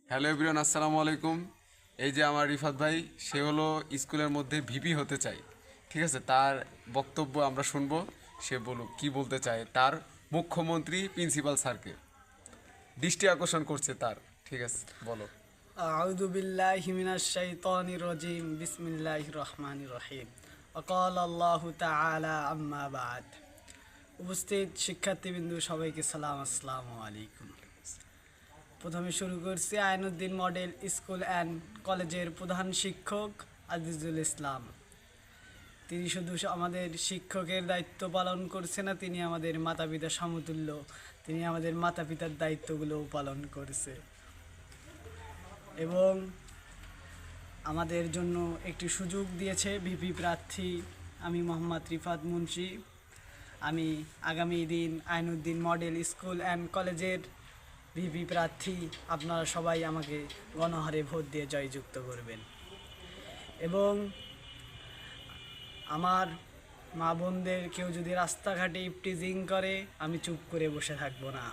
Hello everyone, আসসালামু আলাইকুম। এই যে আমার রিফাত ভাই, সে হলো স্কুলের মধ্যে ভিপি হতে চায়। ঠিক আছে, তার বক্তব্য আমরা শুনবো। সে বলুক কি বলতে চায় তার মুখ্যমন্ত্রী প্রিন্সিপাল স্যারকে দৃষ্টি আকর্ষণ করছে তার। ঠিক আছে, বলো। আউযু বিল্লাহি মিনাশ শাইতানির রাজিম বিসমিল্লাহির রহমানির রহিম ওয়াকাল আল্লাহু তাআলা আম্মা বাদ। উপস্থিত শিক্ষার্থীবৃন্দু সবাইকে সালাম, আসসালামু আলাইকুম। প্রথমে শুরু করছি আইনুদ্দিন মডেল স্কুল অ্যান্ড কলেজের প্রধান শিক্ষক আজিজুল ইসলাম। তিনি শুধু আমাদের শিক্ষকের দায়িত্ব পালন করছে না, তিনি আমাদের মাতা পিতা সমতুল্য। তিনি আমাদের মাতা পিতার দায়িত্বগুলোও পালন করছে এবং আমাদের জন্য একটি সুযোগ দিয়েছে ভিপি প্রার্থী। আমি মোহাম্মদ রিফাত মুন্সি। আমি আগামী দিন আইনুদ্দিন মডেল স্কুল অ্যান্ড কলেজের ভিপি প্রার্থী। আপনারা সবাই আমাকে গণহারে ভোট দিয়ে জয়যুক্ত করবেন এবং আমার মা বোনদের কেউ যদি রাস্তাঘাটে ইফটিজিং করে, আমি চুপ করে বসে থাকবো না।